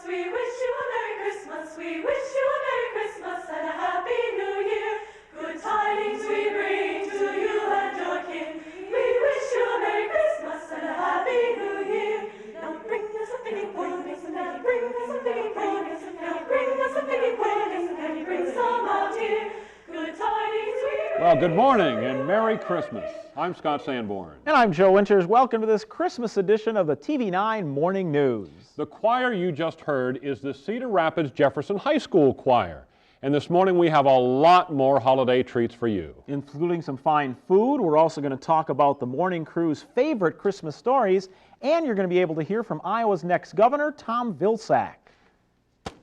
we wish you a Merry Christmas, we wish you a Merry Christmas and a Happy New Year. Good tidings we bring to you and your kin. We wish you a Merry Christmas and a Happy New Year. Now bring us a piggy pudding, now bring us a piggy pudding, now bring us a piggy pudding, and you bring some out here. Good tidings we bring. Well, good morning and Merry Christmas. I'm Scott Sanborn. And I'm Joe Winters. Welcome to this Christmas edition of the TV9 Morning News. The choir you just heard is the Cedar Rapids Jefferson High School Choir. And this morning we have a lot more holiday treats for you. Including some fine food. We're also going to talk about the morning crew's favorite Christmas stories. And you're going to be able to hear from Iowa's next governor, Tom Vilsack.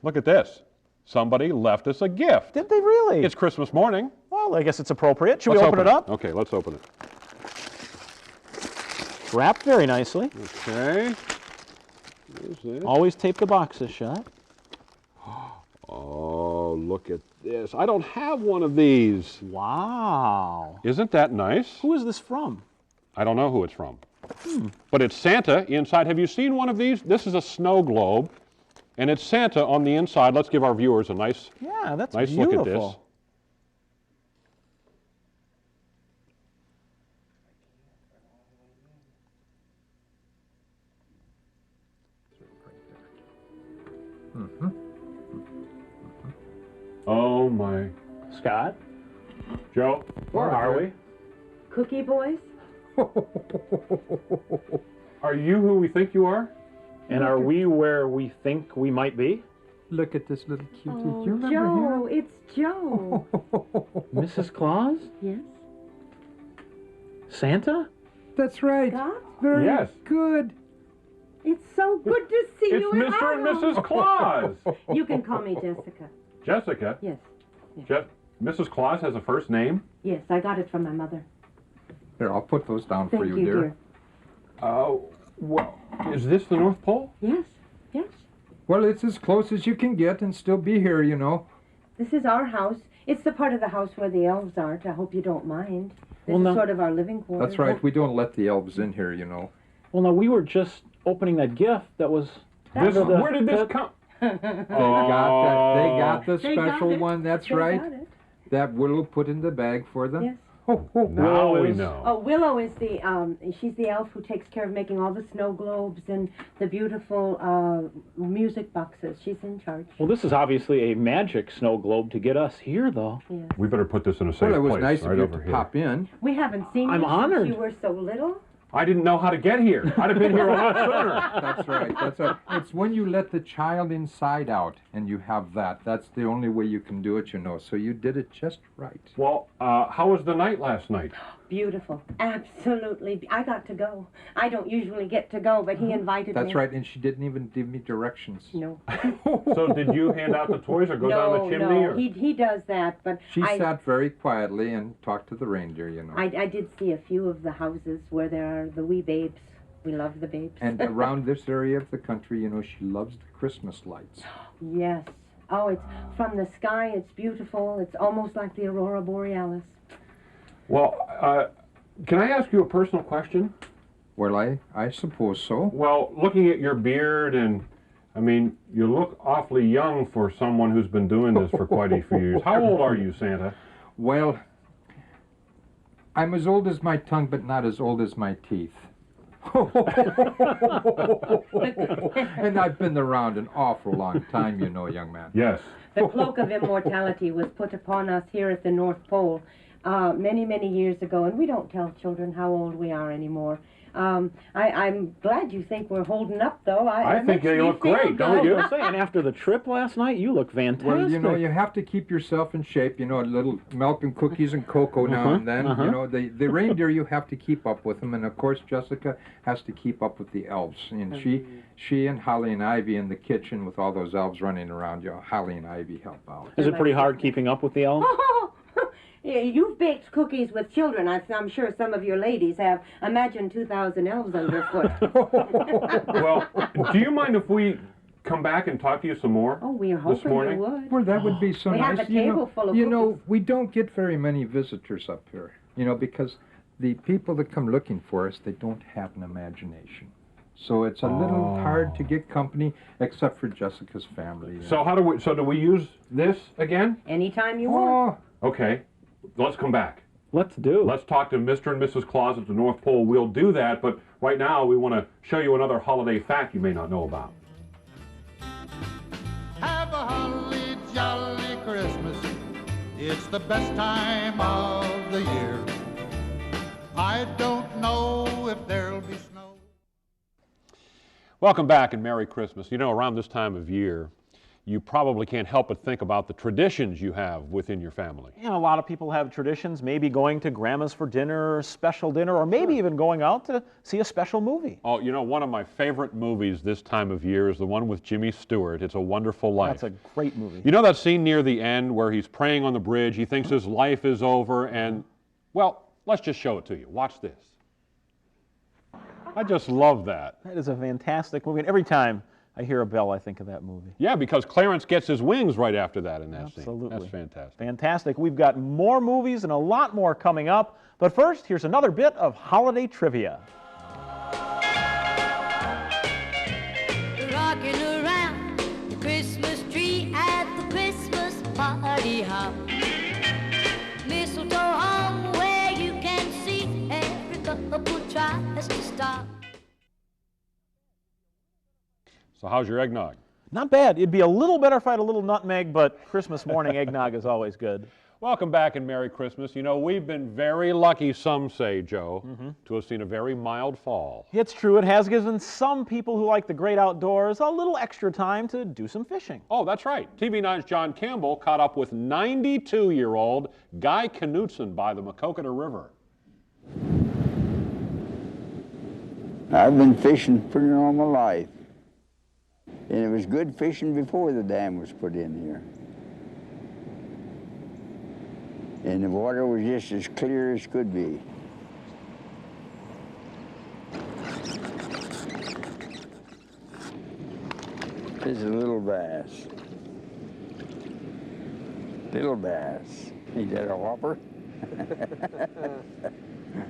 Look at this. Somebody left us a gift. Did they really? It's Christmas morning. Well, I guess it's appropriate. Should we open it up? Okay, let's open it. Wrapped very nicely. Okay. What is this? Always tape the boxes shut. Oh, look at this. I don't have one of these. Wow. Isn't that nice? Who is this from? I don't know who it's from. But it's Santa inside. Have you seen one of these? This is a snow globe, and it's Santa on the inside. Let's give our viewers a nice, that's nice beautiful. look at this. Oh my. Scott? Joe? Where are we? Cookie boys? Are you who we think you are? And are we where we think we might be? Look at this little cutie. Oh, Do you remember Joe, him? it's Joe. Mrs. Claus? Yes? Santa? That's right. Scott? Very Yes. good. It's so good to see It's you in Mr. and Iowa. Mrs. Claus. You can call me Jessica. Jessica? Yes. Mrs. Claus has a first name? Yes, I got it from my mother. Here, I'll put those down Thank for you, you, dear. Oh, well, is this the North Pole? Yes, yes. Well, it's as close as you can get and still be here, you know. This is our house. It's the part of the house where the elves aren't. I hope you don't mind. This Well, no. is sort of our living quarters. That's right. We don't let the elves in here, you know. Well, no, we were just opening that gift that was... Where did this come? They got the They got special it. one. That's They right. got it. That Willow put in the bag for them. Yes. Now we know. Oh, Willow is she's the elf who takes care of making all the snow globes and the beautiful music boxes. She's in charge. Well, this is obviously a magic snow globe to get us here, though. Yes. We better put this in a safe Well, it was place nice right of you over to here. pop in. We haven't seen I'm you honored. since you were so little. I didn't know how to get here. I'd have been here a lot sooner. That's right. That's right. It's when you let the child inside out and you have that. That's the only way you can do it, you know. So you did it just right. Well, how was the night last night? Beautiful. Absolutely. I got to go. I don't usually get to go, but he invited me. That's right. And she didn't even give me directions. No. So did you hand out the toys or go down the chimney? No, Or? he does that, but She sat very quietly and talked to the reindeer, you know. I did see a few of the houses where there are the wee babes. We love the babes. And around this area of the country, you know, she loves the Christmas lights. Yes. Oh, it's from the sky. It's beautiful. It's almost like the aurora borealis. Well, can I ask you a personal question? Well, I suppose so. Well, looking at your beard and, I mean, you look awfully young for someone who's been doing this for quite a few years. How old are you, Santa? Well, I'm as old as my tongue, but not as old as my teeth. And I've been around an awful long time, you know, young man. Yes. The cloak of immortality was put upon us here at the North Pole many, many years ago, and we don't tell children how old we are anymore. I'm glad you think we're holding up, though. I think you look great, don't you? I was saying, after the trip last night, you look fantastic. Well, you know, you have to keep yourself in shape. You know, a little milk and cookies and cocoa now and then. You know, the reindeer, you have to keep up with them. And, of course, Jessica has to keep up with the elves. And she and Holly and Ivy in the kitchen with all those elves running around, you know, Holly and Ivy help out. Is it pretty hard keeping up with the elves? Yeah, you've baked cookies with children. I'm sure some of your ladies have. Imagine 2,000 elves underfoot. Well, do you mind if we come back and talk to you some more? Oh, we are this hoping morning? you would. Well, that would be so We nice. have a table full of you know, cookies. we don't get very many visitors up here, you know, because the people that come looking for us, they don't have an imagination. So it's a little hard to get company, except for Jessica's family. So do we use this again? Anytime you want. Okay, let's come back. Let's do. Let's talk to Mr. and Mrs. Claus at the North Pole. We'll do that, but right now we want to show you another holiday fact you may not know about. Have a holly jolly Christmas. It's the best time of the year. I don't know if there'll be snow. Welcome back and Merry Christmas. You know, around this time of year, you probably can't help but think about the traditions you have within your family. And a lot of people have traditions, maybe going to Grandma's for dinner, or a special dinner, or maybe even going out to see a special movie. Oh, you know, one of my favorite movies this time of year is the one with Jimmy Stewart. It's A Wonderful Life. That's a great movie. You know that scene near the end where he's praying on the bridge, he thinks his life is over, and, well, let's just show it to you. Watch this. I just love that. That is a fantastic movie, and every time I hear a bell, I think of that movie. Yeah, because Clarence gets his wings right after that in that scene. Absolutely. That's fantastic. Fantastic. We've got more movies and a lot more coming up. But first, here's another bit of holiday trivia. Rocking around the Christmas tree at the Christmas party hop. Mistletoe hung where you can see every couple tries to stop. So how's your eggnog? Not bad. It'd be a little better if I had a little nutmeg, but Christmas morning eggnog is always good. Welcome back and Merry Christmas. You know, we've been very lucky, some say, Joe, to have seen a very mild fall. It's true. It has given some people who like the great outdoors a little extra time to do some fishing. Oh, that's right. TV9's John Campbell caught up with 92-year-old Guy Knutson by the Maquoketa River. I've been fishing pretty all my life. And it was good fishing before the dam was put in here. And the water was just as clear as could be. This is a little bass. Little bass. Ain't that a whopper?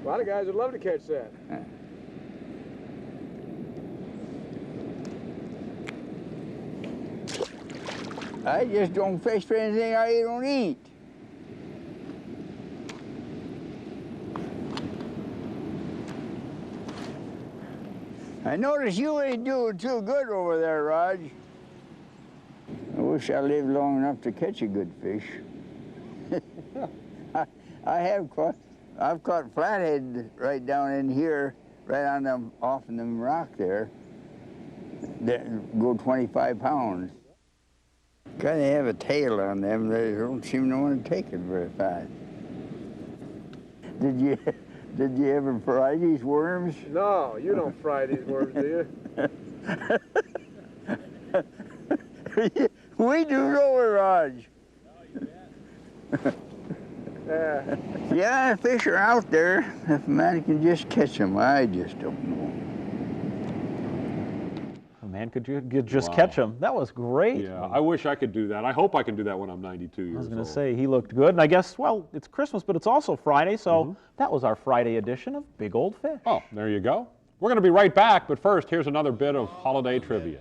A lot of guys would love to catch that. I just don't fish for anything I don't eat. I notice you ain't doing too good over there, Raj. I wish I lived long enough to catch a good fish. I've caught flathead right down in here, right on them, off in them rock there, that go 25 pounds. Kind of have a tail on them. They don't seem to want to take it very fast. Did you ever fry these worms? No, you don't fry these worms, do you? We do know, Raj. Yeah, fish are out there. If a man can just catch them, I just don't know. Man, could you just catch him? That was great. Yeah, I wish I could do that. I hope I can do that when I'm 92 years old. I was going to say, he looked good. And I guess, well, it's Christmas, but it's also Friday, so that was our Friday edition of Big Old Fish. Oh, there you go. We're going to be right back, but first, here's another bit of holiday trivia.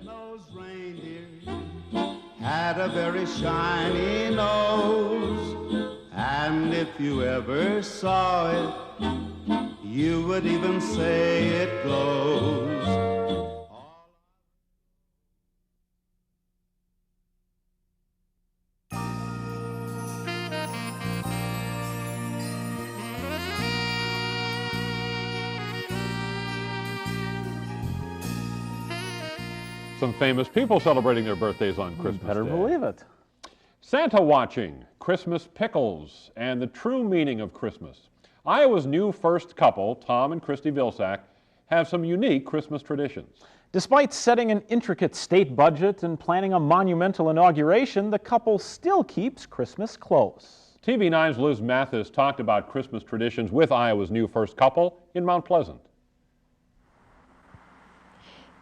Had a very shiny nose, and if you ever saw it, you would even say it glows. Some famous people celebrating their birthdays on Christmas Better Day. believe it. Santa watching, Christmas pickles, and the true meaning of Christmas. Iowa's new first couple, Tom and Christy Vilsack, have some unique Christmas traditions. Despite setting an intricate state budget and planning a monumental inauguration, the couple still keeps Christmas close. TV9's Liz Mathis talked about Christmas traditions with Iowa's new first couple in Mount Pleasant.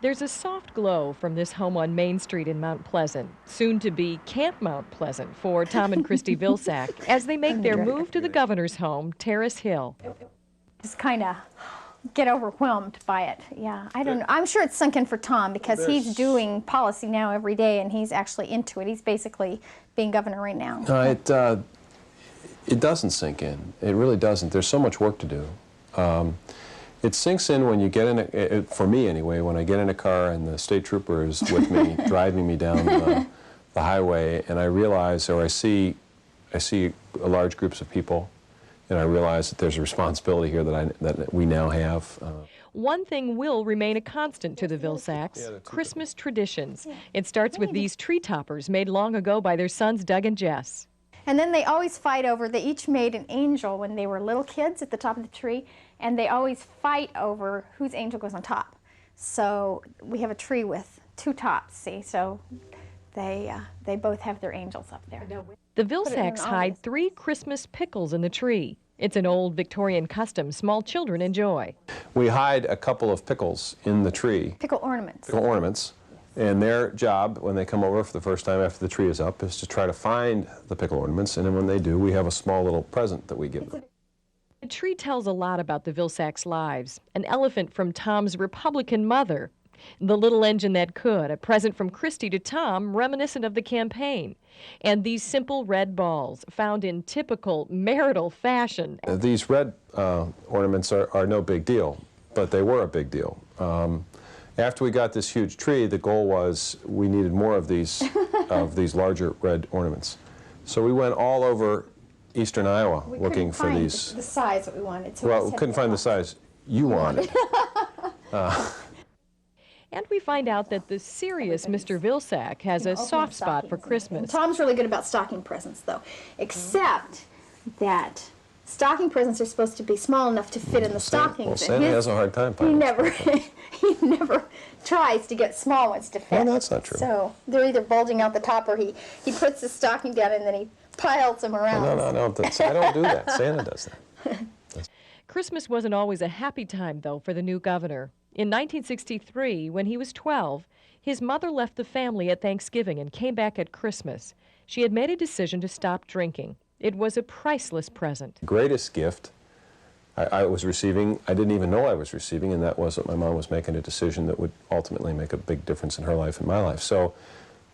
There's a soft glow from this home on Main Street in Mount Pleasant, soon to be Camp Mount Pleasant for Tom and Christy Vilsack as they make their move to the governor's home, Terrace Hill. Just kind of get overwhelmed by it. Yeah, I don't know. I'm sure it's sunk in for Tom because he's doing policy now every day and he's actually into it. He's basically being governor right now. It doesn't sink in. It really doesn't. There's so much work to do. It sinks in when you get in for me anyway, when I get in a car and the state trooper is with me, driving me down the highway, and I realize, or I see large groups of people, and I realize that there's a responsibility here that we now have. One thing will remain a constant to the Vilsacs, Christmas traditions. It starts with these tree toppers made long ago by their sons Doug and Jess. And then they always fight over, they each made an angel when they were little kids at the top of the tree, and they always fight over whose angel goes on top. So we have a tree with 2 tops, see, so they both have their angels up there. The Vilsacs hide 3 Christmas pickles in the tree. It's an old Victorian custom small children enjoy. We hide a couple of pickles in the tree. Pickle ornaments. Pickle ornaments. And their job, when they come over for the first time after the tree is up, is to try to find the pickle ornaments, and then when they do, we have a small little present that we give them. The tree tells a lot about the Vilsacs' lives. An elephant from Tom's Republican mother. The little engine that could, a present from Christy to Tom, reminiscent of the campaign. And these simple red balls, found in typical marital fashion. These red ornaments are no big deal, but they were a big deal. After we got this huge tree, the goal was we needed more of these larger red ornaments. So we went all over eastern Iowa looking for these. The size that we wanted. So well, we couldn't find the size you wanted. And we find out that the serious Mr. Vilsack has a soft spot for Christmas. And Tom's really good about stocking presents, though, except that stocking presents are supposed to be small enough to fit in the stockings. Well, Santa has a hard time finding he never tries to get small ones to fit. No, that's not true. So they're either bulging out the top or he puts the stocking down and then he piles them around. No, I don't do that. Santa does that. Christmas wasn't always a happy time, though, for the new governor. In 1963, when he was 12, his mother left the family at Thanksgiving and came back at Christmas. She had made a decision to stop drinking. It was a priceless present. The greatest gift I was receiving, I didn't even know I was receiving, and that was that my mom was making a decision that would ultimately make a big difference in her life and my life. So,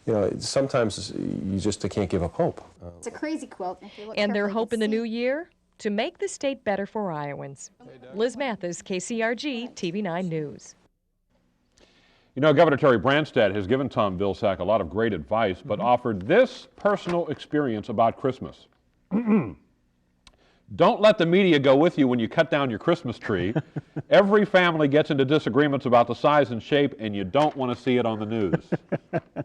you know, sometimes you just can't give up hope. It's a crazy quilt. And their hope in the new year? To make the state better for Iowans. Liz Mathis, KCRG, TV9 News. You know, Governor Terry Branstad has given Tom Vilsack a lot of great advice, but offered this personal experience about Christmas. Don't let the media go with you when you cut down your Christmas tree. Every family gets into disagreements about the size and shape, and you don't want to see it on the news.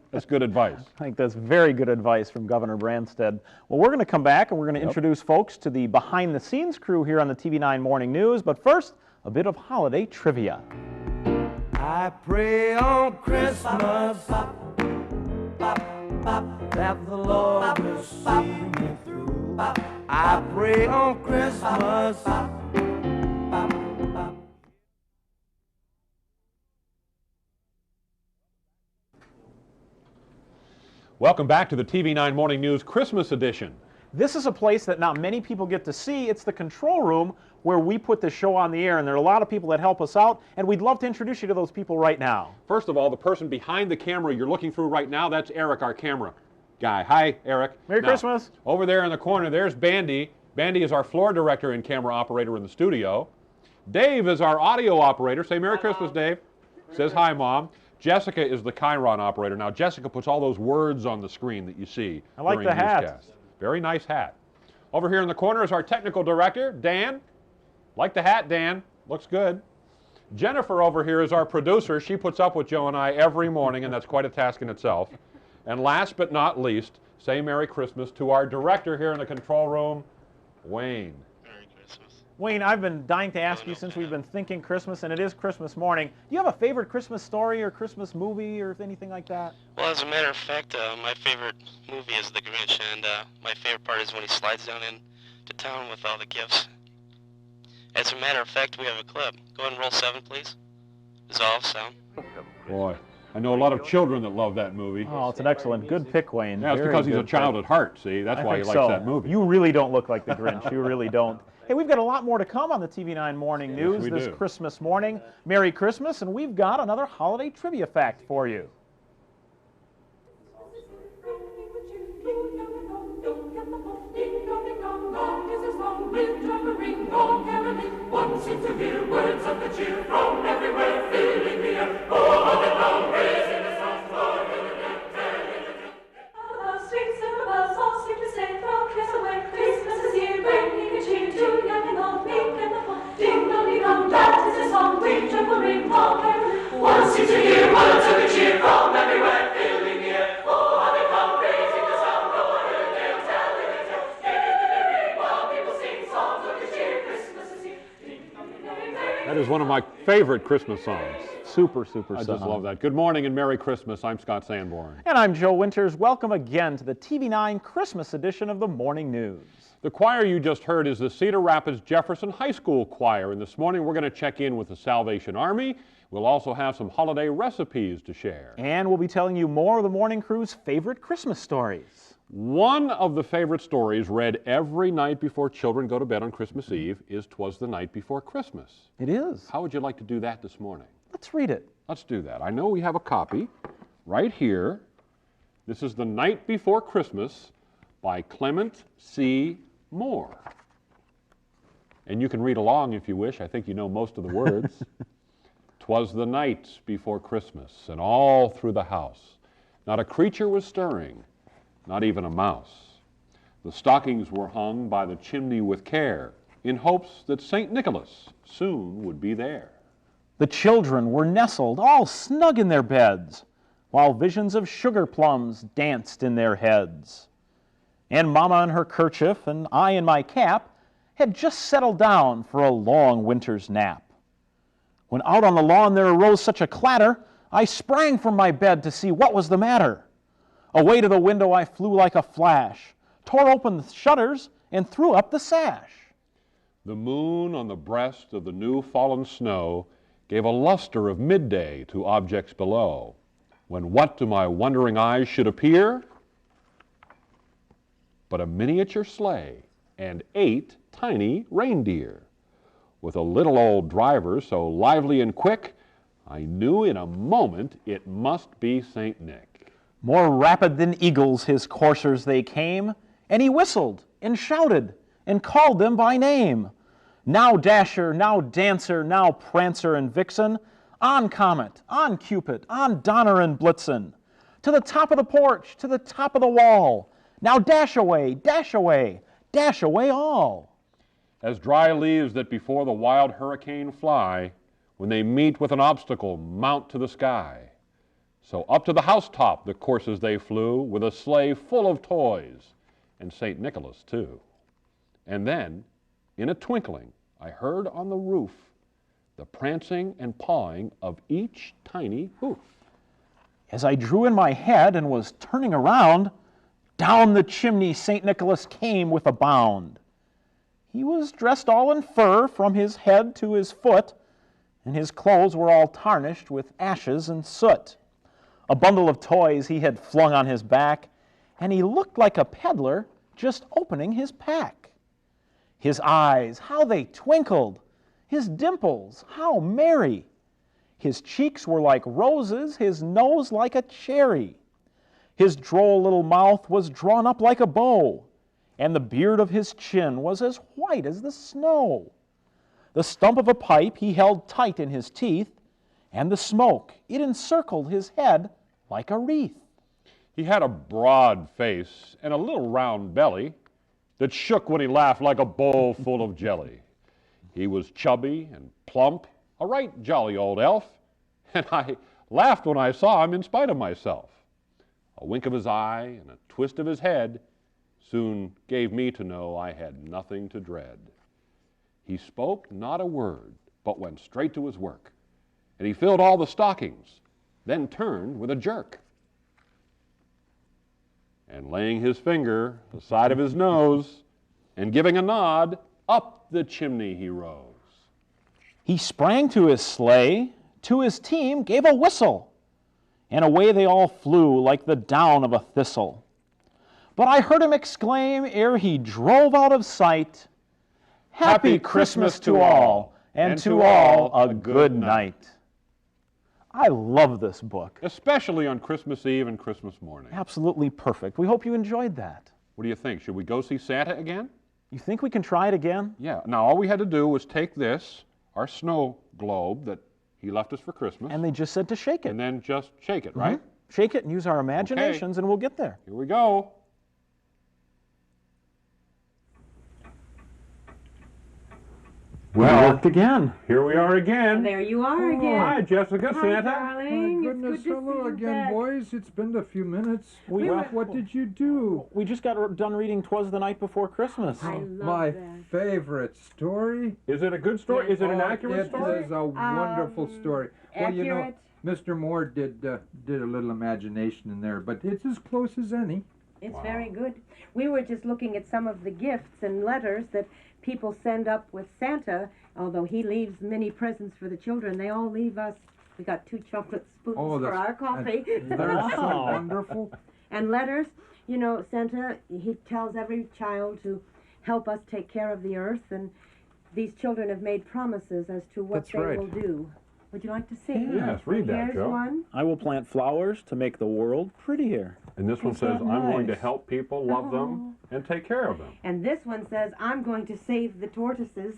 That's good advice. I think that's very good advice from Governor Branstad. Well, we're going to come back and we're going to introduce folks to the behind-the-scenes crew here on the TV9 Morning News. But first, a bit of holiday trivia. I pray on Christmas that the Lord will see me through. I pray on Christmas. Welcome back to the TV9 Morning News Christmas edition. This is a place that not many people get to see. It's the control room where we put this show on the air, and there are a lot of people that help us out, and we'd love to introduce you to those people right now. First of all, the person behind the camera you're looking through right now, that's Eric, our camera guy. Hi, Eric. Merry Christmas. Over there in the corner, there's Bandy. Bandy is our floor director and camera operator in the studio. Dave is our audio operator. Say Merry Christmas, Dave. Says hi, Mom. Jessica is the Chiron operator. Now, Jessica puts all those words on the screen that you see. I like the hat. Newscast. Very nice hat. Over here in the corner is our technical director, Dan. Like the hat, Dan. Looks good. Jennifer over here is our producer. She puts up with Joe and I every morning, and that's quite a task in itself. And last but not least, say Merry Christmas to our director here in the control room, Wayne. Merry Christmas. Wayne, I've been dying to ask you since we've been thinking Christmas, and it is Christmas morning. Do you have a favorite Christmas story or Christmas movie or anything like that? Well, as a matter of fact, my favorite movie is The Grinch, and my favorite part is when he slides down into town with all the gifts. As a matter of fact, we have a clip. Go ahead and roll 7, please. Dissolve, sound. Boy, I know a lot of children that love that movie. Oh, it's an excellent, good pick, Wayne. Yeah, it's because he's a child at heart, see? That's why he likes that movie. You really don't look like the Grinch. You really don't. Hey, we've got a lot more to come on the TV9 Morning News this Christmas morning. Merry Christmas, and we've got another holiday trivia fact for you. One seems to hear words of the cheer from everywhere, filling the air. Oh, how the long raising the songs, blowing the deck, telling the tune. Above streets and above, all seem to say, throw cares away. Christmas is here, bringing good cheer to young and old, meek and the poor. Ding dong, ding dong, that is the song. We tremble, ring, all caroling. One seems to hear words of the cheer from everywhere, filling the air. Oh, how they come, raising the sound, blowing the deck, telling the tune. Giving the ring, while people sing songs of good cheer. Christmas is here. That is one of my favorite Christmas songs. Super, super I song. just love that. Good morning and Merry Christmas. I'm Scott Sanborn. And I'm Joe Winters. Welcome again to the TV9 Christmas edition of the Morning News. The choir you just heard is the Cedar Rapids Jefferson High School Choir, and this morning we're going to check in with the Salvation Army. We'll also have some holiday recipes to share. And we'll be telling you more of the morning crew's favorite Christmas stories. One of the favorite stories read every night before children go to bed on Christmas Eve is 'Twas the Night Before Christmas. It is. How would you like to do that this morning? Let's read it. Let's do that. I know we have a copy right here. This is The Night Before Christmas by Clement C. Moore. And you can read along if you wish. I think you know most of the words. 'Twas the night before Christmas, and all through the house not a creature was stirring, not even a mouse. The stockings were hung by the chimney with care, in hopes that St. Nicholas soon would be there. The children were nestled all snug in their beds, while visions of sugar plums danced in their heads. And Mama in her kerchief and I in my cap had just settled down for a long winter's nap. When out on the lawn there arose such a clatter, I sprang from my bed to see what was the matter. Away to the window I flew like a flash, tore open the shutters, and threw up the sash. The moon on the breast of the new fallen snow gave a luster of midday to objects below, when what to my wondering eyes should appear but a miniature sleigh and 8 tiny reindeer, with a little old driver so lively and quick, I knew in a moment it must be St. Nick. More rapid than eagles his coursers they came, and he whistled and shouted and called them by name. Now Dasher, now Dancer, now Prancer and Vixen, on Comet, on Cupid, on Donner and Blitzen, to the top of the porch, to the top of the wall. Now dash away, dash away, dash away all. As dry leaves that before the wild hurricane fly, when they meet with an obstacle, mount to the sky. So up to the housetop the coursers they flew, with a sleigh full of toys, and St. Nicholas too. And then, in a twinkling, I heard on the roof the prancing and pawing of each tiny hoof. As I drew in my head and was turning around, down the chimney St. Nicholas came with a bound. He was dressed all in fur from his head to his foot, and his clothes were all tarnished with ashes and soot. A bundle of toys he had flung on his back, and he looked like a peddler just opening his pack. His eyes, how they twinkled! His dimples, how merry! His cheeks were like roses, his nose like a cherry. His droll little mouth was drawn up like a bow, and the beard of his chin was as white as the snow. The stump of a pipe he held tight in his teeth, and the smoke, it encircled his head like a wreath. He had a broad face and a little round belly that shook when he laughed like a bowl full of jelly. He was chubby and plump, a right jolly old elf, and I laughed when I saw him in spite of myself. A wink of his eye and a twist of his head soon gave me to know I had nothing to dread. He spoke not a word, but went straight to his work, and he filled all the stockings, then turned with a jerk. And laying his finger aside of his nose, and giving a nod, up the chimney he rose. He sprang to his sleigh, to his team gave a whistle, and away they all flew like the down of a thistle. But I heard him exclaim ere he drove out of sight, Happy Christmas to all, and to all a good night. I love this book. Especially on Christmas Eve and Christmas morning. Absolutely perfect. We hope you enjoyed that. What do you think? Should we go see Santa again? You think we can try it again? Yeah. Now, all we had to do was take this, our snow globe that he left us for Christmas. And they just said to shake it. And then just shake it, right? Shake it and use our imaginations, and we'll get there. Here we go. Well, worked again. Here we are again. There you are again. Hi, Jessica, Hi, Santa. darling. My goodness, It's good to hello see you again, back. boys. It's been a few minutes. What did you do? We just got done reading 'Twas the Night Before Christmas. I love My that. favorite story. Is it a good story? Is it an Oh, accurate story? It is a wonderful story. Well, you know, Accurate. Mr. Moore did a little imagination in there, but it's as close as any. It's very good. We were just looking at some of the gifts and letters that people send up with Santa. Although he leaves many presents for the children, they all leave us. We got 2 chocolate spoons for our coffee. They're so wonderful. And letters, you know, Santa, he tells every child to help us take care of the earth, and these children have made promises as to what That's they right. will do. Would you like to see? Yes, read that, Here's Joe. one. I will plant flowers to make the world prettier. And this one Isn't says, that I'm going to nice? help people, love them, and take care of them. And this one says, I'm going to save the tortoises.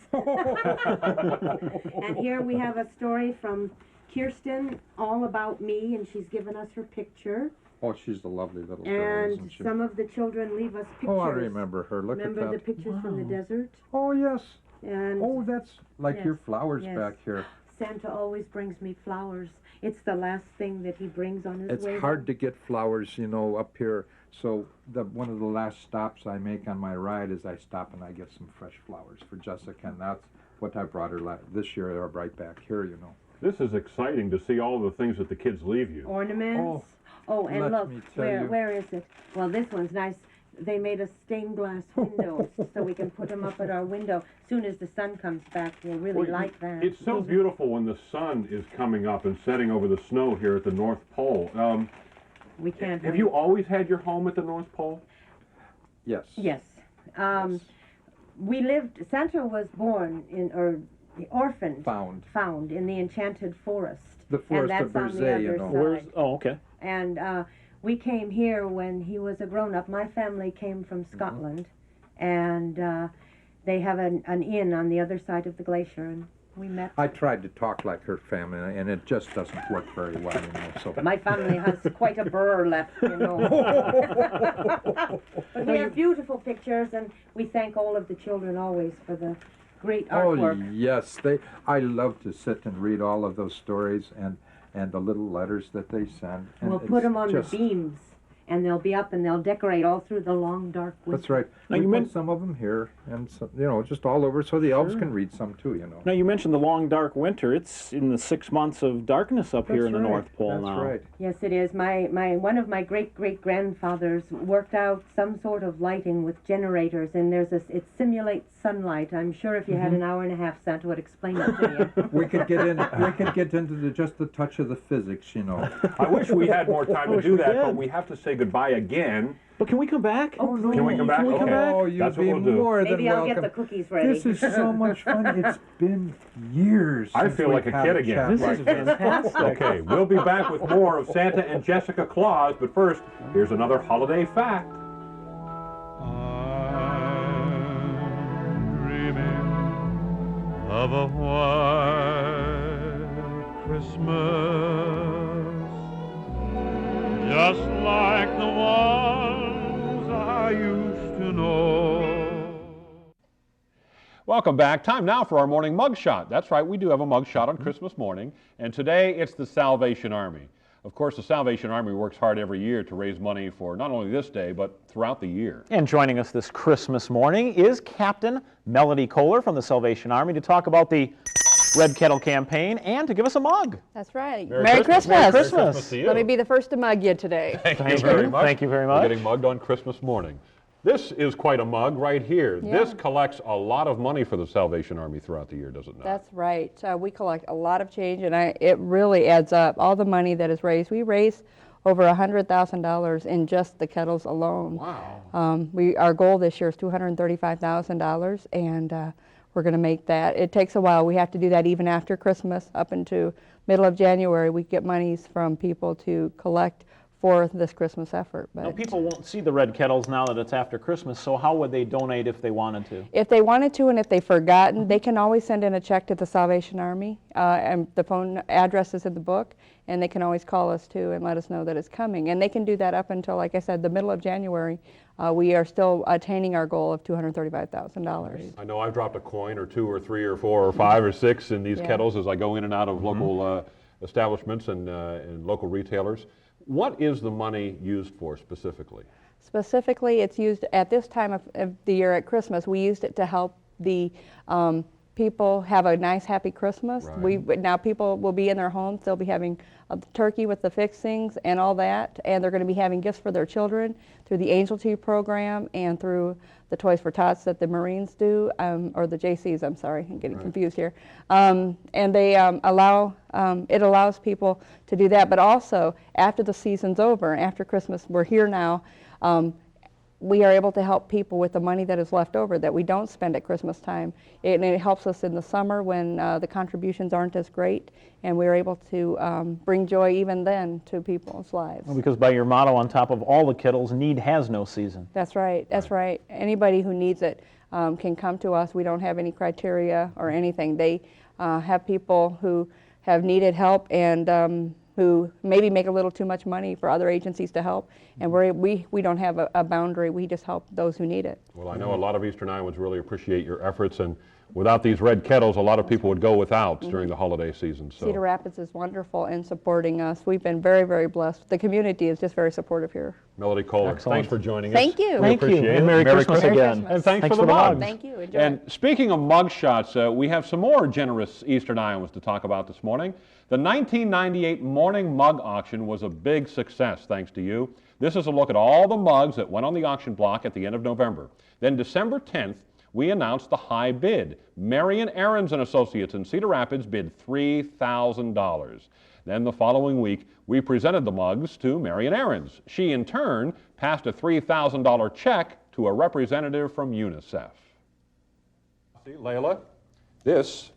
And here we have a story from Kirsten, all about me, and she's given us her picture. Oh, she's a lovely little girl, And isn't she? some of the children leave us pictures. Oh, I remember her. Look Remember at the that. pictures from the desert? Oh, yes. And Oh, that's like Yes, your flowers yes. back here. Santa always brings me flowers. It's the last thing that he brings on his It's way. hard to get flowers, you know, up here. So one of the last stops I make on my ride is I stop and I get some fresh flowers for Jessica, and that's what I brought her this year. They're right back here, you know. This is exciting to see all the things that the kids leave you. Ornaments. Oh, and let look, me tell you. where is it? Well, this one's nice. They made us stained glass windows so we can put them up at our window. As soon as the sun comes back, we'll really like that. It's so beautiful when the sun is coming up and setting over the snow here at the North Pole. We can't. Have you always had your home at the North Pole? Yes. Yes. We lived. Santa was born orphaned. Found in the Enchanted Forest. The forest and of that's on the Berzay, other you know. side. Oh, okay. And we came here when he was a grown-up. My family came from Scotland, and they have an inn on the other side of the glacier, and we met. I tried to talk like her family, and it just doesn't work very well, you know. So My family has quite a burr left, you know. But we have beautiful pictures, and we thank all of the children always for the great artwork. Oh yes, I love to sit and read all of those stories and the little letters that they send. And We'll put it's them on just- the beams, and they'll be up, and they'll decorate all through the long, dark winter. That's right. Now, We you put some of them here, and some, you know, just all over, so the elves can read some too, you know. Now, you mentioned the long, dark winter. It's in the 6 months of darkness up here in the That's right. North Pole That's now. right. Yes, it is. One of my great-great-grandfathers worked out some sort of lighting with generators, and it simulates sunlight. I'm sure if you had an hour and a half, Santa would explain it to you. We could get into just the touch of the physics, you know. I wish we had more time to wish do we that, did. but we have to say goodbye again. But can we come back? Oh, no. Can we come back? Can we come Okay. back? Oh, you'd That's what be we'll do. more than Maybe I'll welcome. get the cookies ready. This is so much fun. It's been years. I since feel we've like a had kid again. chat This like is fantastic. Okay, we'll be back with more of Santa and Jessica Claus, but first, here's another holiday fact. I'm dreaming of a white Christmas, just like the ones I used to know. Welcome back. Time now for our morning mug shot. That's right, we do have a mug shot on Christmas morning, and today it's the Salvation Army. Of course, the Salvation Army works hard every year to raise money for not only this day, but throughout the year. And joining us this Christmas morning is Captain Melody Kohler from the Salvation Army to talk about the Red Kettle campaign and to give us a mug. That's right. Merry Christmas. Merry Merry Christmas. Christmas to you. Let me be the first to mug you today. Thank you Thank very you. much. Thank you very We're much. getting mugged on Christmas morning. This is quite a mug right here. Yeah. This collects a lot of money for the Salvation Army throughout the year, does it not? That's right. We collect a lot of change, and it really adds up. All the money that is raised, we raise over $100,000 in just the kettles alone. Wow. Our goal this year is $235,000, and we're going to make that. It takes a while. We have to do that even after Christmas up into middle of January. We get monies from people to collect for this Christmas effort. Now, people won't see the red kettles now that it's after Christmas, so how would they donate if they wanted to? If they wanted to and if they've forgotten, they can always send in a check to the Salvation Army, and the phone address is in the book, and they can always call us too and let us know that it's coming. And they can do that up until, like I said, the middle of January. We are still attaining our goal of $235,000. I know I've dropped a coin or two or three or four or five or six in these kettles as I go in and out of local establishments and local retailers. What is the money used for specifically? Specifically, it's used at this time of the year at Christmas. We used it to help the people have a nice, happy Christmas. Right. Now people will be in their homes. They'll be having a turkey with the fixings and all that, and they're going to be having gifts for their children through the Angel Tea program and through the Toys for Tots that the Marines do, or the JCs, I'm sorry, I'm getting confused here. And they it allows people to do that, but also after the season's over, after Christmas, we're here now, we are able to help people with the money that is left over that we don't spend at Christmas time. And it helps us in the summer when the contributions aren't as great, and we're able to bring joy even then to people's lives. Well, because by your motto on top of all the kettles, need has no season. That's right, that's right. Anybody who needs it can come to us. We don't have any criteria or anything. They have people who have needed help and who maybe make a little too much money for other agencies to help, and we don't have a boundary. We just help those who need it. Well, I know a lot of Eastern Iowans really appreciate your efforts, and without these red kettles, a lot of people would go without during the holiday season. So Cedar Rapids is wonderful in supporting us. We've been very, very blessed. The community is just very supportive here. Melody Kohler, thanks for joining us. Thank you. We appreciate it. And Merry Christmas again. And thanks for the mugs. Thank you. Enjoy. And speaking of mug shots, we have some more generous Eastern Iowans to talk about this morning. The 1998 morning mug auction was a big success, thanks to you. This is a look at all the mugs that went on the auction block at the end of November. Then December 10th, we announced the high bid. Marion Aarons and Associates in Cedar Rapids bid $3,000. Then the following week, we presented the mugs to Marion Aarons. She, in turn, passed a $3,000 check to a representative from UNICEF. See, Layla, this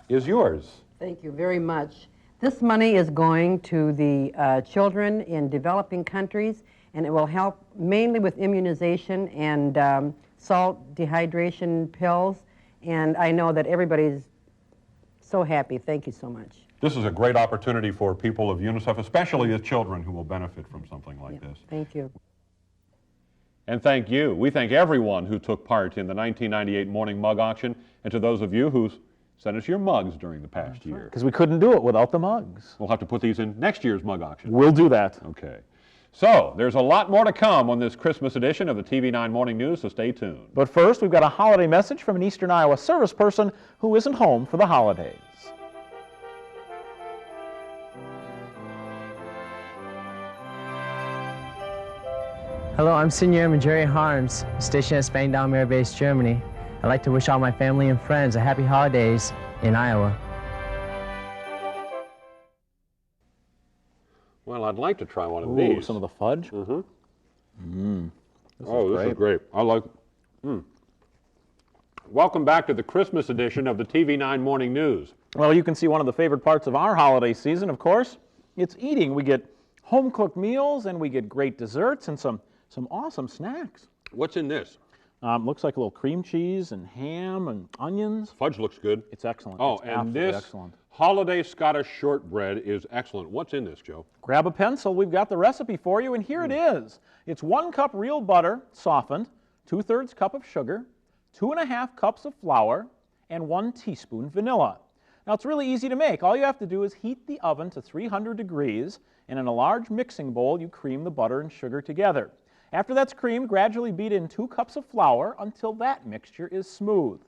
is yours. Thank you very much. This money is going to the children in developing countries, and it will help mainly with immunization and salt dehydration pills, and I know that everybody's so happy. Thank you so much. This is a great opportunity for people of UNICEF, especially the children who will benefit from something like this. Thank you. And thank you. We thank everyone who took part in the 1998 morning mug auction, and to those of you who sent us your mugs during the past year. Because we couldn't do it without the mugs. We'll have to put these in next year's mug auction. We'll do that. Okay. So, there's a lot more to come on this Christmas edition of the TV9 Morning News, so stay tuned. But first, we've got a holiday message from an Eastern Iowa service person who isn't home for the holidays. Hello, I'm Senior Airman Jerry Harms, stationed at Spangdahl Air Base, Germany. I'd like to wish all my family and friends a happy holidays in Iowa. Well, I'd like to try one of Ooh, these. some of the fudge? Mm-hmm. This is great. I like. Welcome back to the Christmas edition of the TV9 Morning News. Well, you can see one of the favorite parts of our holiday season, of course. It's eating. We get home-cooked meals, and we get great desserts and some awesome snacks. What's in this? Looks like a little cream cheese and ham and onions. Fudge looks good. It's excellent. Oh, it's and this excellent. holiday Scottish shortbread is excellent. What's in this, Joe? Grab a pencil. We've got the recipe for you, and here it is. It's 1 cup real butter, softened, 2/3 cup of sugar, 2½ cups of flour, and 1 teaspoon vanilla. Now, it's really easy to make. All you have to do is heat the oven to 300 degrees, and in a large mixing bowl, you cream the butter and sugar together. After that's creamed, gradually beat in 2 cups of flour until that mixture is smooth.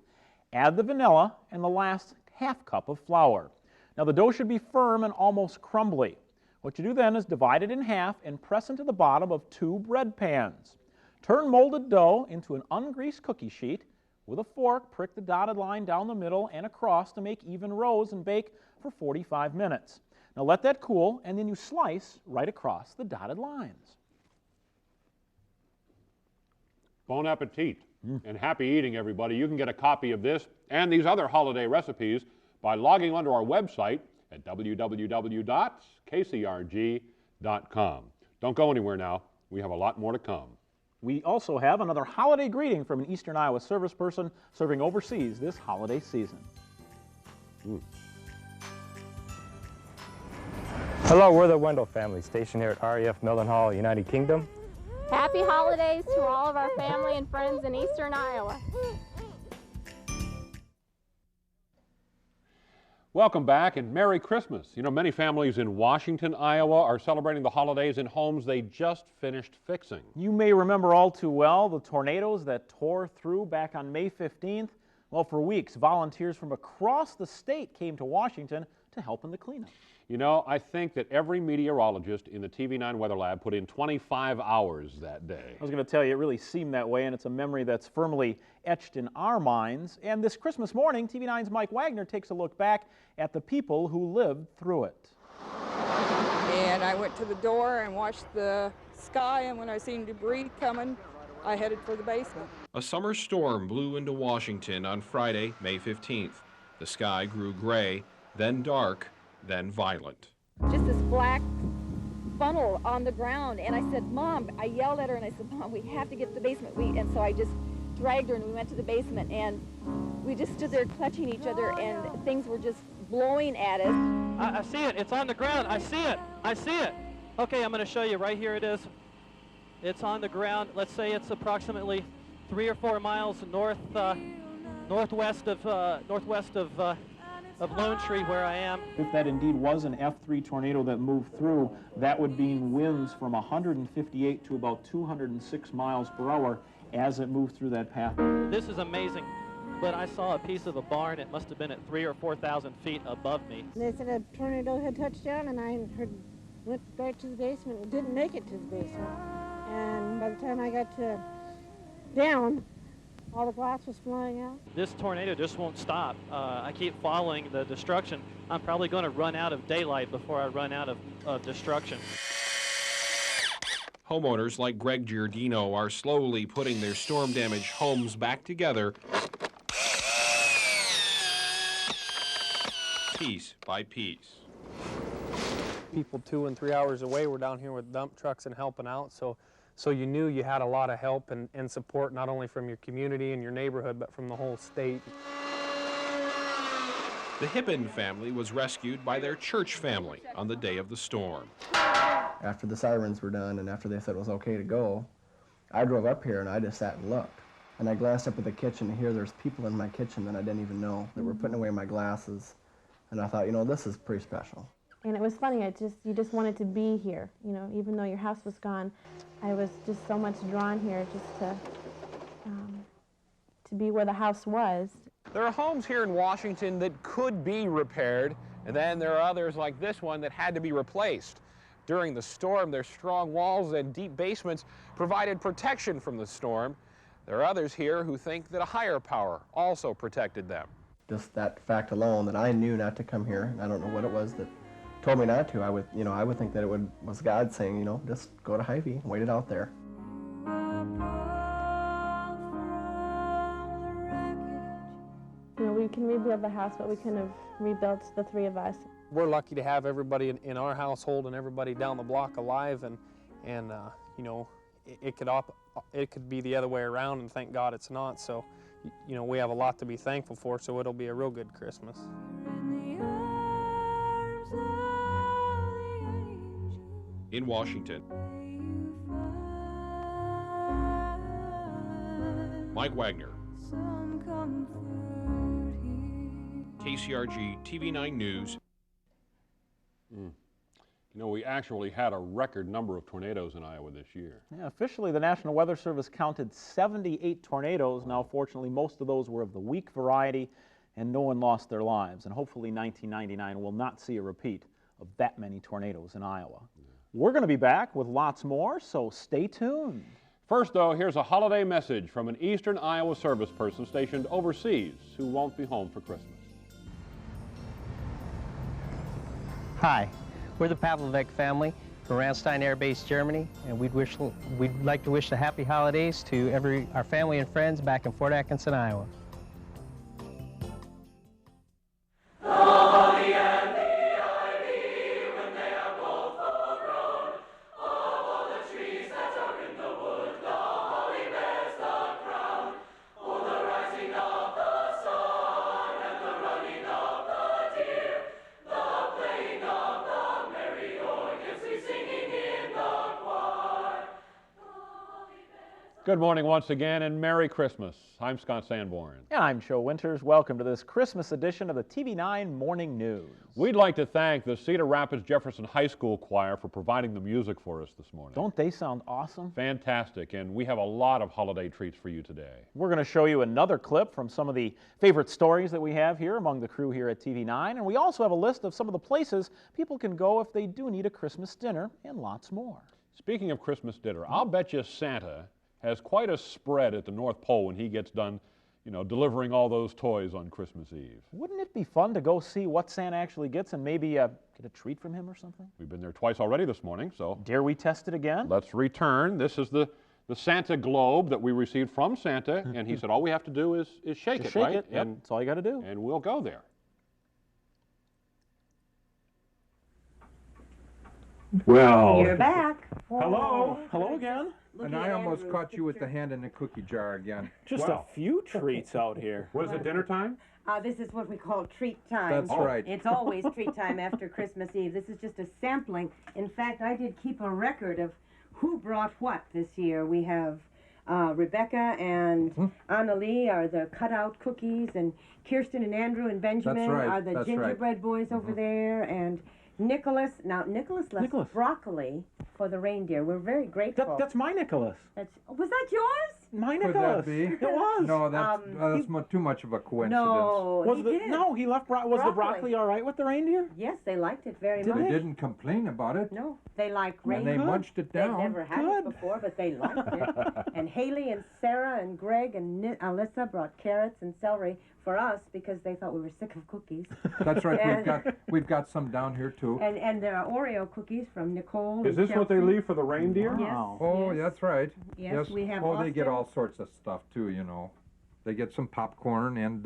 Add the vanilla and the last ½ cup of flour. Now, the dough should be firm and almost crumbly. What you do then is divide it in half and press into the bottom of 2 bread pans. Turn molded dough into an ungreased cookie sheet. With a fork, prick the dotted line down the middle and across to make even rows and bake for 45 minutes. Now let that cool, and then you slice right across the dotted lines. Bon appetit. And happy eating, everybody. You can get a copy of this and these other holiday recipes by logging onto our website at www.kcrg.com. Don't go anywhere now. We have a lot more to come. We also have another holiday greeting from an Eastern Iowa service person serving overseas this holiday season. Hello, we're the Wendell family, stationed here at RAF Mildenhall, United Kingdom. Happy holidays to all of our family and friends in Eastern Iowa. Welcome back and Merry Christmas. You know, many families in Washington, Iowa are celebrating the holidays in homes they just finished fixing. You may remember all too well the tornadoes that tore through back on May 15th. Well, for weeks, volunteers from across the state came to Washington to help in the cleanup. You know, I think that every meteorologist in the TV9 Weather Lab put in 25 hours that day. I was going to tell you, it really seemed that way, and it's a memory that's firmly etched in our minds. And this Christmas morning, TV9's Mike Wagner takes a look back at the people who lived through it. And I went to the door and watched the sky, and when I seen debris coming, I headed for the basement. A summer storm blew into Washington on Friday, May 15th. The sky grew gray, then dark, then violent. Just this black funnel on the ground, and I said, Mom, I yelled at her and I said, Mom, we have to get to the basement. And so I just dragged her and we went to the basement, and we just stood there clutching each other, and things were just blowing at us. I see it. It's on the ground. I see it. I see it. Okay, I'm going to show you. Right here it is. It's on the ground. Let's say it's approximately 3 or 4 miles northwest of Lone Tree, where I am. If that indeed was an F3 tornado that moved through, that would mean winds from 158 to about 206 miles per hour as it moved through that path. This is amazing, but I saw a piece of a barn. It must have been at 3,000 or 4,000 feet above me. They said a tornado had touched down, and I went right to the basement and didn't make it to the basement. And by the time I got down, all the glass was flying out. This tornado just won't stop. I keep following the destruction. I'm probably going to run out of daylight before I run out of destruction. Homeowners like Greg Giardino are slowly putting their storm-damaged homes back together, piece by piece. People 2 and 3 hours away were down here with dump trucks and helping out, so you knew you had a lot of help and support, not only from your community and your neighborhood, but from the whole state. The Hippen family was rescued by their church family on the day of the storm. After the sirens were done and after they said it was okay to go, I drove up here and I just sat and looked. And I glanced up at the kitchen, and here there's people in my kitchen that I didn't even know that were putting away my glasses. And I thought, you know, this is pretty special. And it was funny, you just wanted to be here, you know, even though your house was gone. I was just so much drawn here just to be where the house was. There are homes here in Washington that could be repaired, and then there are others like this one that had to be replaced. During the storm, their strong walls and deep basements provided protection from the storm. There are others here who think that a higher power also protected them. Just that fact alone, that I knew not to come here, and I don't know what it was that told me not to. I would think that was God saying, you know, just go to Hy-Vee and wait it out there. You know, we can rebuild the house, but we couldn't have rebuilt the 3 of us. We're lucky to have everybody in our household and everybody down the block alive, and you know, it could be the other way around, and thank God it's not. So, you know, we have a lot to be thankful for, so it'll be a real good Christmas. In Washington, Mike Wagner, KCRG TV9 News. You know, we actually had a record number of tornadoes in Iowa this year. Yeah, officially, the National Weather Service counted 78 tornadoes. Now, fortunately, most of those were of the weak variety, and no one lost their lives. And hopefully 1999 will not see a repeat of that many tornadoes in Iowa. We're going to be back with lots more, so stay tuned. First, though, here's a holiday message from an Eastern Iowa service person stationed overseas who won't be home for Christmas. Hi, we're the Pavlovic family. from Ramstein Air Base, Germany, and we'd like to wish the happy holidays to our family and friends back in Fort Atkinson, Iowa. Good morning once again, and Merry Christmas. I'm Scott Sanborn. And I'm Joe Winters. Welcome to this Christmas edition of the TV9 Morning News. We'd like to thank the Cedar Rapids Jefferson High School Choir for providing the music for us this morning. Don't they sound awesome? Fantastic, and we have a lot of holiday treats for you today. We're going to show you another clip from some of the favorite stories that we have here among the crew here at TV9, and we also have a list of some of the places people can go if they do need a Christmas dinner, and lots more. Speaking of Christmas dinner, I'll bet you Santa has quite a spread at the North Pole when he gets done, delivering all those toys on Christmas Eve. Wouldn't it be fun to go see what Santa actually gets and maybe get a treat from him or something? We've been there twice already this morning, so... Dare we test it again? Let's return. This is the Santa globe that we received from Santa, and he said all we have to do is shake it, right? Yep, that's all you got to do. And we'll go there. Well... You're back. Hello. Hello again. And I almost caught you with the hand in the cookie jar again. Just a few treats out here. Was it dinner time? This is what we call treat time. That's right. It's always treat time after Christmas Eve. This is just a sampling. In fact, I did keep a record of who brought what this year. We have Rebecca and Annalie are the cutout cookies, and Kirsten and Andrew and Benjamin are the gingerbread boys over there, and Nicholas left broccoli for the reindeer. We're very grateful. That's my Nicholas. Was that yours? My Could Nicholas. that be? It was. No, that's too much of a coincidence. No, he left Was the broccoli all right with the reindeer? Yes, they liked it very much. They didn't complain about it. No, they like And they munched it down. They'd never had it before, but they liked it. And Haley and Sarah and Greg and Alyssa brought carrots and celery for us because they thought we were sick of cookies. That's right. We've got some down here too. And there are Oreo cookies from Nicole. Is this what they leave for the reindeer? Yes. Oh, yes. that's right. Yes, we have. Oh, they get all sorts of stuff too. They get some popcorn and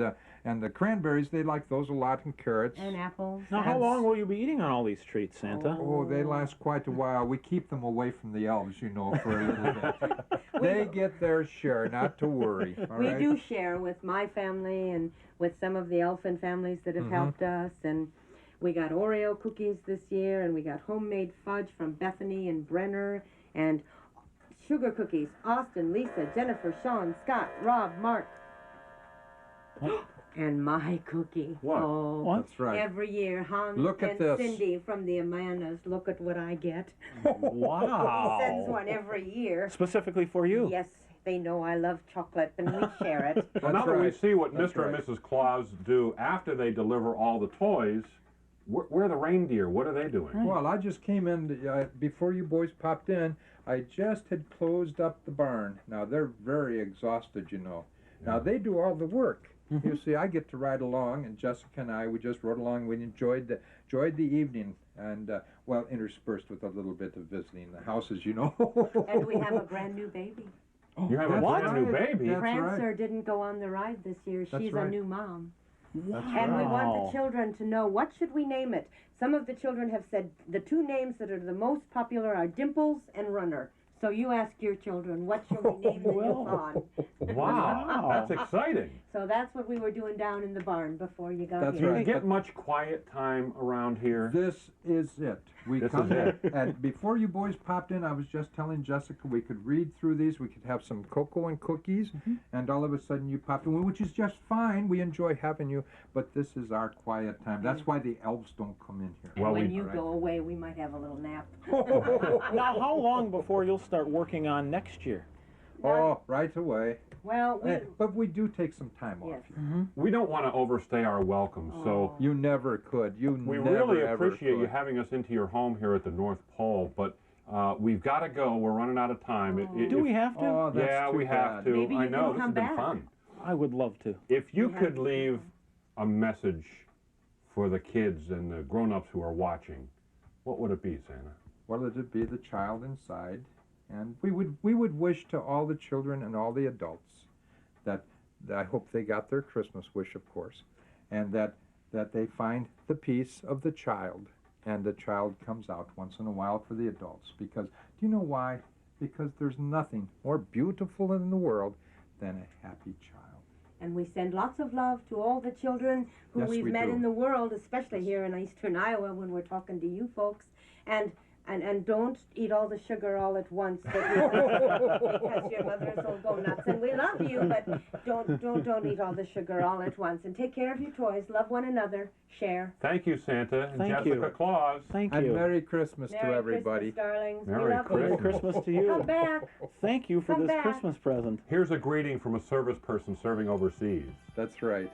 the cranberries. They like those a lot, and carrots. And apples. Now, how long will you be eating on all these treats, Santa? Oh, they last quite a while. We keep them away from the elves, for a little bit. They get their share, not to worry. All we right? do share with my family and with some of the elfin families that have helped us, and we got Oreo cookies this year, and we got homemade fudge from Bethany and Brenner, and sugar cookies. Austin, Lisa, Jennifer, Sean, Scott, Rob, Mark. And my cookie. What? Oh, That's right. Every year, Hans Look at and this. Cindy from the Amandas, look at what I get. Wow. He sends one every year. Specifically for you. Yes, they know I love chocolate, and we share it. Well, now that we see what Mr. and Mrs. Claus do after they deliver all the toys, where are the reindeer? What are they doing? Well, I just came in before you boys popped in. I just had closed up the barn. Now, they're very exhausted, Now, they do all the work. You see, I get to ride along, and Jessica and I, we just rode along. We enjoyed the evening, and, interspersed with a little bit of visiting the houses, And we have a brand new baby. You have a brand new baby? That's Prancer right. didn't go on the ride this year. That's She's right. a new mom. Wow. And we want the children to know, what should we name it? Some of the children have said the two names that are the most popular are Dimples and Runner. So you ask your children, what should we name the new fawn? Wow, that's exciting. So that's what we were doing down in the barn before you got That's here. Do you get much quiet time around here? This is it. We This come is in, and before you boys popped in, I was just telling Jessica we could read through these. We could have some cocoa and cookies, and all of a sudden you popped in, which is just fine. We enjoy having you, but this is our quiet time. That's why the elves don't come in here. Well, when you go away, we might have a little nap. Now, how long before you'll start working on next year? Oh, right away. Well, but we do take some time off. Here. We don't want to overstay our welcome, so You never could. we really appreciate you having us into your home here at the North Pole, but we've got to go. We're running out of time. Do we have to? Oh, that's Yeah, too we have bad. to. Maybe I you know, can this has come been back. fun. I would love to. If you could leave a message for the kids and the grown-ups who are watching, what would it be, Santa? Well, it'd be the child inside, and we would wish to all the children and all the adults that I hope they got their Christmas wish, of course, and that they find the peace of the child, and the child comes out once in a while for the adults. Because, do you know why? Because there's nothing more beautiful in the world than a happy child. And we send lots of love to all the children who Yes, we've we met do. in the world, especially here in eastern Iowa when we're talking to you folks. And don't eat all the sugar all at once because your mothers will go nuts. And we love you, but don't eat all the sugar all at once. And take care of your toys. Love one another. Share. Thank you, Santa, and Thank Jessica you. Claus. Thank And you. Merry Christmas to Merry everybody. Christmas, darlings. Merry we love Christmas. Merry Christmas to you. Come back. Thank you for Come this back. Christmas present. Here's a greeting from a service person serving overseas. That's right.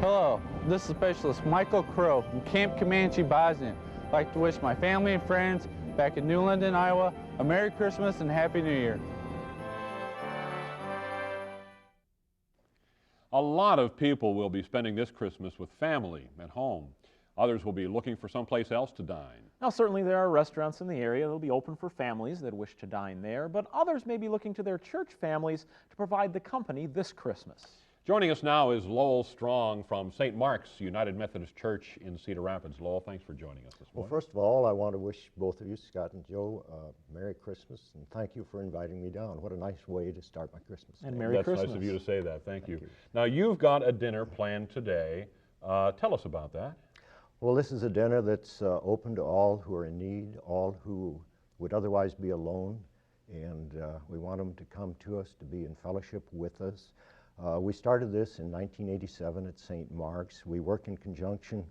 Hello, this is Specialist Michael Crow from Camp Comanche, Bosnia. I'd like to wish my family and friends back in New London, Iowa, a Merry Christmas and Happy New Year. A lot of people will be spending this Christmas with family at home. Others will be looking for someplace else to dine. Now, certainly there are restaurants in the area that will be open for families that wish to dine there, but others may be looking to their church families to provide the company this Christmas. Joining us now is Lowell Strong from St. Mark's United Methodist Church in Cedar Rapids. Lowell, thanks for joining us this Well, morning. first of all, I want to wish both of you, Scott and Joe, Merry Christmas, and thank you for inviting me down. What a nice way to start my Christmas day. And Merry That's Christmas. nice of you to say that. Thank you. Now, you've got a dinner planned today. Tell us about that. Well, this is a dinner that's open to all who are in need, all who would otherwise be alone, and we want them to come to us to be in fellowship with us. We started this in 1987 at St. Mark's. We work in conjunction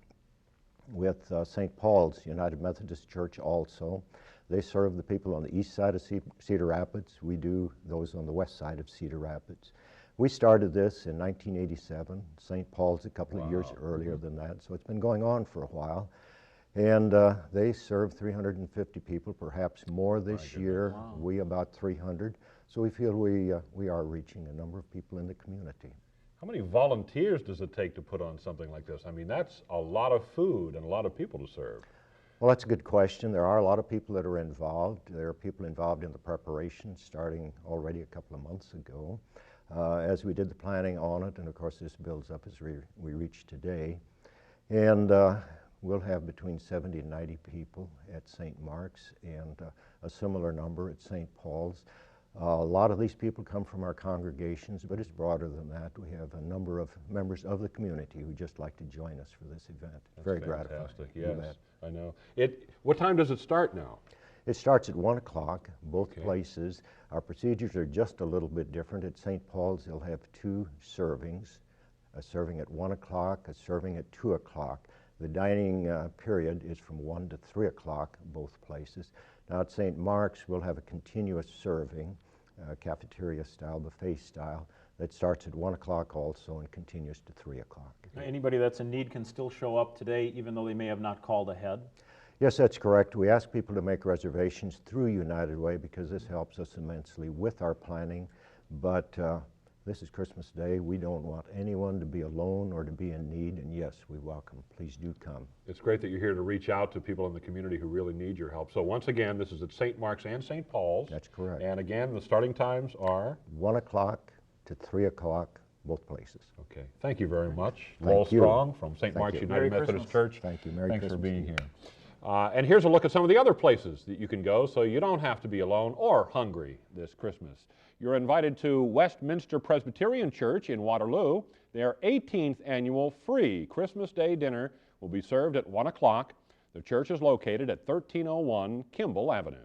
with St. Paul's United Methodist Church also. They serve the people on the east side of Cedar Rapids. We do those on the west side of Cedar Rapids. We started this in 1987. St. Paul's a couple of years earlier than that, so it's been going on for a while. And they serve 350 people, perhaps more this year. Wow. We about 300. So we feel we are reaching a number of people in the community. How many volunteers does it take to put on something like this? I mean, that's a lot of food and a lot of people to serve. Well, that's a good question. There are a lot of people that are involved. There are people involved in the preparation starting already a couple of months ago. As we did the planning on it, and of course this builds up as we reach today. And we'll have between 70 and 90 people at St. Mark's and a similar number at St. Paul's. A lot of these people come from our congregations, but it's broader than that. We have a number of members of the community who just like to join us for this event. That's Very fantastic. gratifying. You Yes, bet. I know. What time does it start now? It starts at 1 o'clock, both places. Our procedures are just a little bit different. At St. Paul's, they'll have 2 servings, a serving at 1 o'clock, a serving at 2 o'clock. The dining period is from 1 to 3 o'clock, both places. Now at St. Mark's, we'll have a continuous serving, cafeteria style, buffet style, that starts at 1 o'clock also and continues to 3 o'clock. Anybody that's in need can still show up today, even though they may have not called ahead? Yes, that's correct. We ask people to make reservations through United Way because this helps us immensely with our planning. But this is Christmas Day. We don't want anyone to be alone or to be in need, and yes, we welcome. Please do come. It's great that you're here to reach out to people in the community who really need your help. So once again, this is at St. Mark's and St. Paul's. That's correct. And again, the starting times are? 1 o'clock to 3 o'clock, both places. Okay. Thank you very much. Thank Lowell you. Strong from St. Thank Mark's you. United Merry Methodist Christmas. Church. Thank you. Merry Thanks Christmas for being to you. here. And here's a look at some of the other places that you can go so you don't have to be alone or hungry this Christmas. You're invited to Westminster Presbyterian Church in Waterloo. Their 18th annual free Christmas Day dinner will be served at 1 o'clock. The church is located at 1301 Kimball Avenue.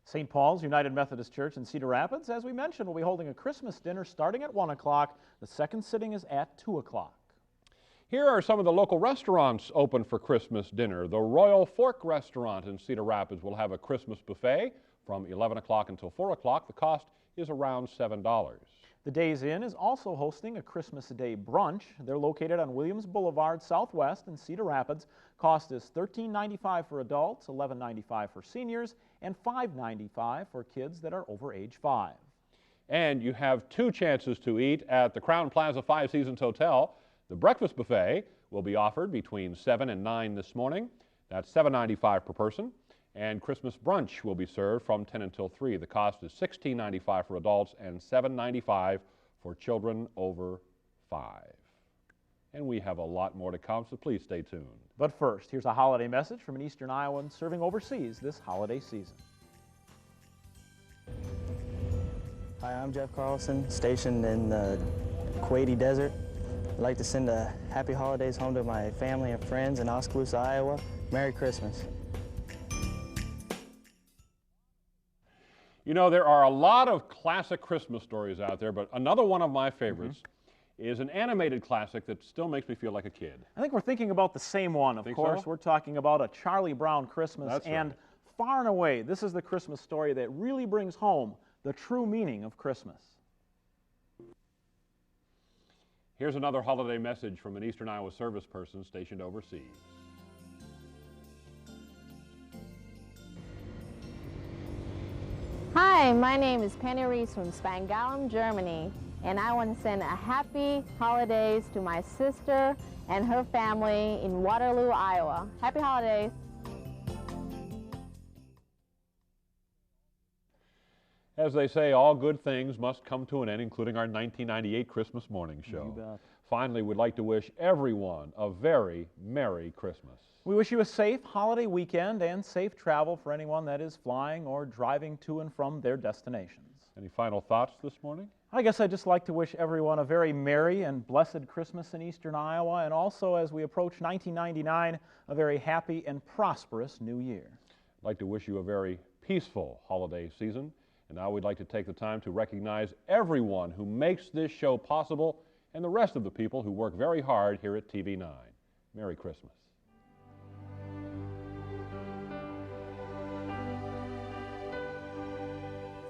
St. Paul's United Methodist Church in Cedar Rapids, as we mentioned, will be holding a Christmas dinner starting at 1 o'clock. The second sitting is at 2 o'clock. Here are some of the local restaurants open for Christmas dinner. The Royal Fork Restaurant in Cedar Rapids will have a Christmas buffet from 11 o'clock until 4 o'clock. The cost is around $7. The Days Inn is also hosting a Christmas Day brunch. They're located on Williams Boulevard Southwest in Cedar Rapids. Cost is $13.95 for adults, $11.95 for seniors, and $5.95 for kids that are over age 5. And you have 2 chances to eat at the Crown Plaza Five Seasons Hotel. The breakfast buffet will be offered between 7 and 9 this morning. That's $7.95 per person. And Christmas brunch will be served from 10 until 3. The cost is $16.95 for adults and $7.95 for children over 5. And we have a lot more to come, so please stay tuned. But first, here's a holiday message from an Eastern Iowan serving overseas this holiday season. Hi, I'm Jeff Carlson, stationed in the Kuwaiti Desert. I'd like to send a happy holidays home to my family and friends in Oskaloosa, Iowa. Merry Christmas. You know, there are a lot of classic Christmas stories out there, but another one of my favorites is an animated classic that still makes me feel like a kid. I think we're thinking about the same one, of course. So? We're talking about A Charlie Brown Christmas. That's and right. Far and away, this is the Christmas story that really brings home the true meaning of Christmas. Here's another holiday message from an Eastern Iowa service person stationed overseas. Hi, my name is Penny Reese from Spangalum, Germany, and I want to send a happy holidays to my sister and her family in Waterloo, Iowa. Happy holidays. As they say, all good things must come to an end, including our 1998 Christmas morning show. You bet. Finally, we'd like to wish everyone a very Merry Christmas. We wish you a safe holiday weekend and safe travel for anyone that is flying or driving to and from their destinations. Any final thoughts this morning? I guess I'd just like to wish everyone a very merry and blessed Christmas in Eastern Iowa, and also, as we approach 1999, a very happy and prosperous new year. I'd like to wish you a very peaceful holiday season. And now we'd like to take the time to recognize everyone who makes this show possible and the rest of the people who work very hard here at TV9. Merry Christmas.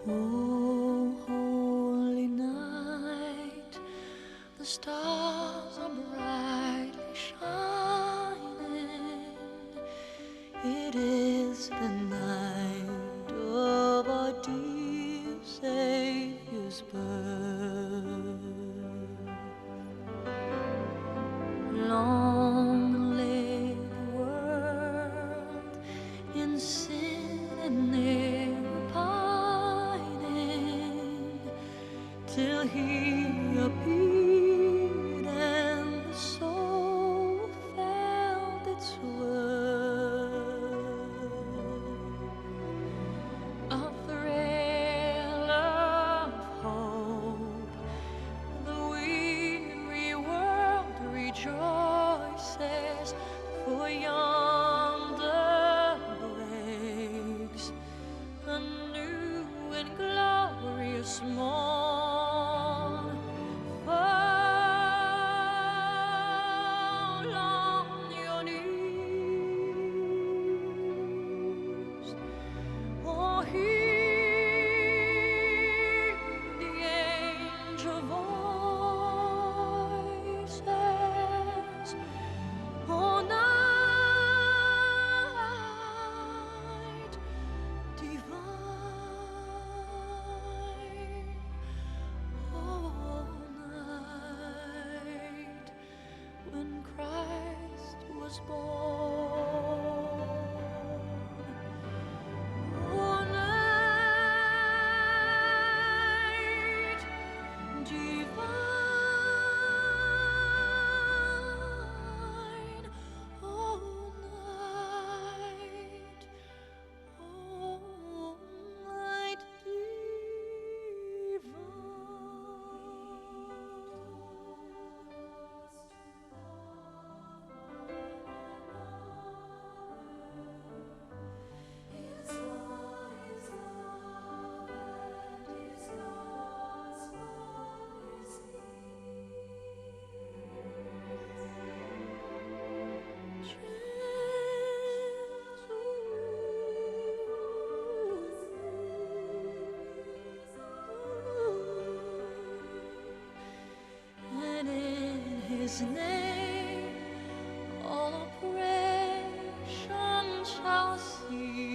Oh, holy night, the stars are brightly shining. It is the night of our dear Savior's birth. Long lay the world in sin and error pining, till He appeared and the soul felt its worth. A thrill of hope, the weary world rejoices, for yonder breaks a new and glorious morn. Fall on your knees, oh, hear the angel voices, oh, night divine, oh, night when Christ was born, oh, night divine, oh, night, oh, night and in His name all oppression shall cease.